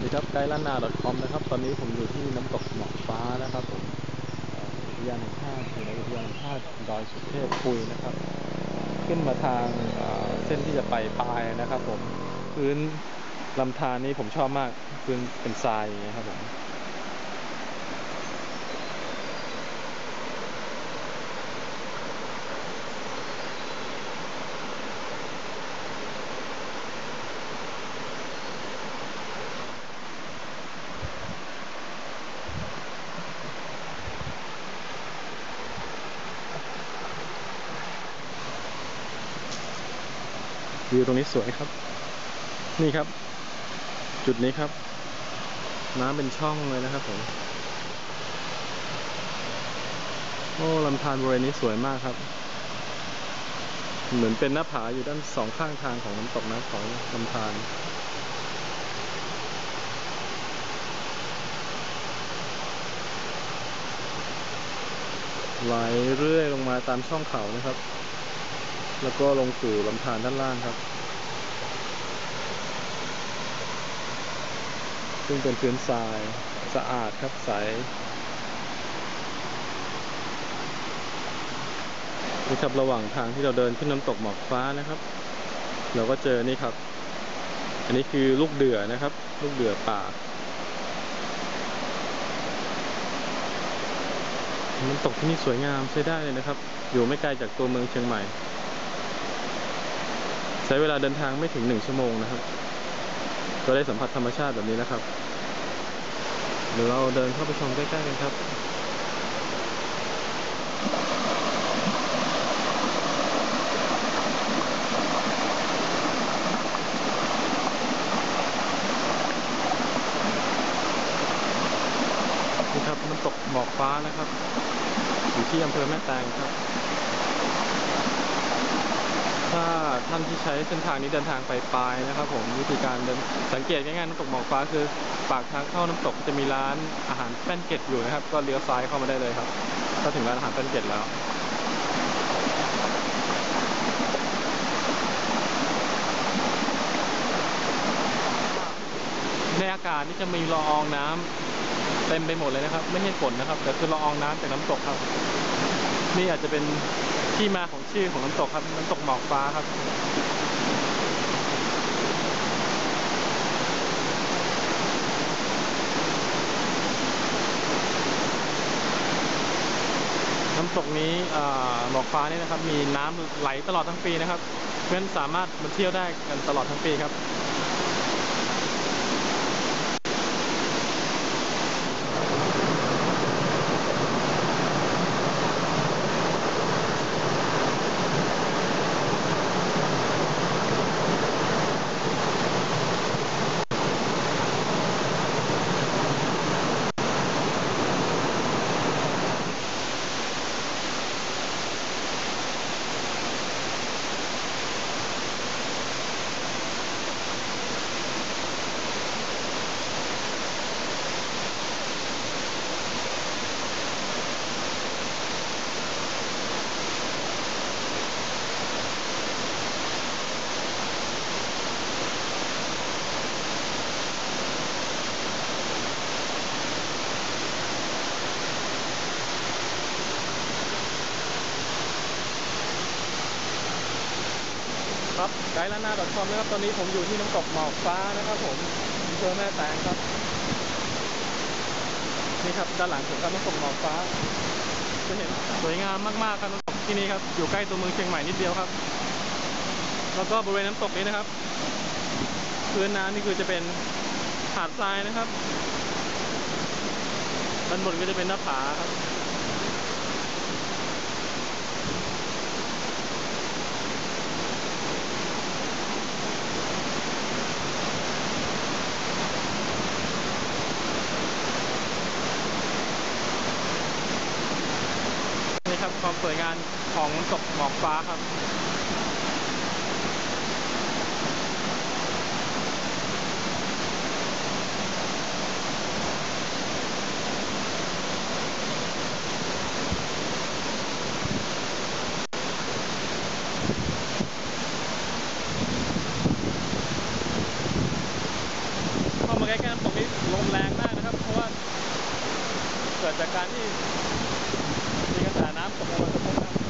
สดีครับไกด์ล้านนา .com นะครับตอนนี้ผมอยู่ที่น้ำตกหมอกฟ้านะครับผมอุทยานแห่งชาติอยู่ในอุทยานแห่งชาติดอยสุเทพปุยนะครับขึ้นมาทางเส้นที่จะไปปายนะครับผมพื้นลำธารนี้ผมชอบมากพื้นเป็นทรายอย่างเงี้ยครับผมวิวตรงนี้สวยครับนี่ครับจุดนี้ครับน้ำเป็นช่องเลยนะครับผมโอ้ลำธารบริเวณนี้สวยมากครับเหมือนเป็นหน้าผาอยู่ด้านสองข้างทางของน้ำตกนะของลำธารไหลเรื่อยลงมาตามช่องเขานะครับแล้วก็ลงสู่ลำธารด้านล่างครับซึ่งเป็นพื้นทรายสะอาดครับใสนี่ครับระหว่างทางที่เราเดินขึ้นน้ำตกหมอกฟ้านะครับเราก็เจอนี่ครับอันนี้คือลูกเดือนะครับลูกเดือป่าน้ำตกที่นี่สวยงามใช้ได้เลยนะครับอยู่ไม่ไกลจากตัวเมืองเชียงใหม่ใช้เวลาเดินทางไม่ถึง1 ชั่วโมงนะครับก็ได้สัมผัสธรรมชาติแบบนี้นะครับเดี๋ยวเราเดินเข้าไปชมใกล้ๆกันครับนี่ครับน้ำตกหมอกฟ้านะครับอยู่ที่อำเภอแม่แตงครับถ้าท่านที่ใช้เส้นทางนี้เดินทางไปปายนะครับผมวิธีการเดินสังเกตง่ายๆน้ำตกหมอกฟ้าคือปากทางเข้าน้ำตกจะมีร้านอาหารแป้นเกล็ดอยู่นะครับก็เลี้ยวซ้ายเข้ามาได้เลยครับก็ถึงร้านอาหารแป้นเกล็ดแล้วในอากาศนี่จะมีละอองน้ำเต็มไปหมดเลยนะครับไม่ใช่ฝนนะครับแต่คือละอองน้ำจากน้ำตกครับนี่อาจจะเป็นที่มาของชื่อของน้ำตกครับน้ำตกหมอกฟ้าครับน้ำตกนี้หมอกฟ้านี่นะครับมีน้ำไหลตลอดทั้งปีนะครับเพื่อนสามารถมาเที่ยวได้กันตลอดทั้งปีครับครับไกด์ล้านนา .com นะครับตอนนี้ผมอยู่ที่น้ำตกหมอกฟ้านะครับผมอำเภอแม่แตงครับนี่ครับด้านหลังผมครับน้ำตกหมอกฟ้าจะเห็นสวยงามมากๆครับน้ำตกที่นี่ครับอยู่ใกล้ตัวเมืองเชียงใหม่นิดเดียวครับแล้วก็บริเวณน้ำตกนี้นะครับพื้นน้ำนี่คือจะเป็นหาดทรายนะครับด้านบนก็จะเป็นหน้าผาครับนี่ครับความสวยงามของน้ำตกหมอกฟ้าครับเข้ามาใ กล้ๆน้ำตกนี้ลมแรงมากนะครับเพราะว่าเกิดจากการที่มีกระแสน้ำตกลงมาสมมตินะครับ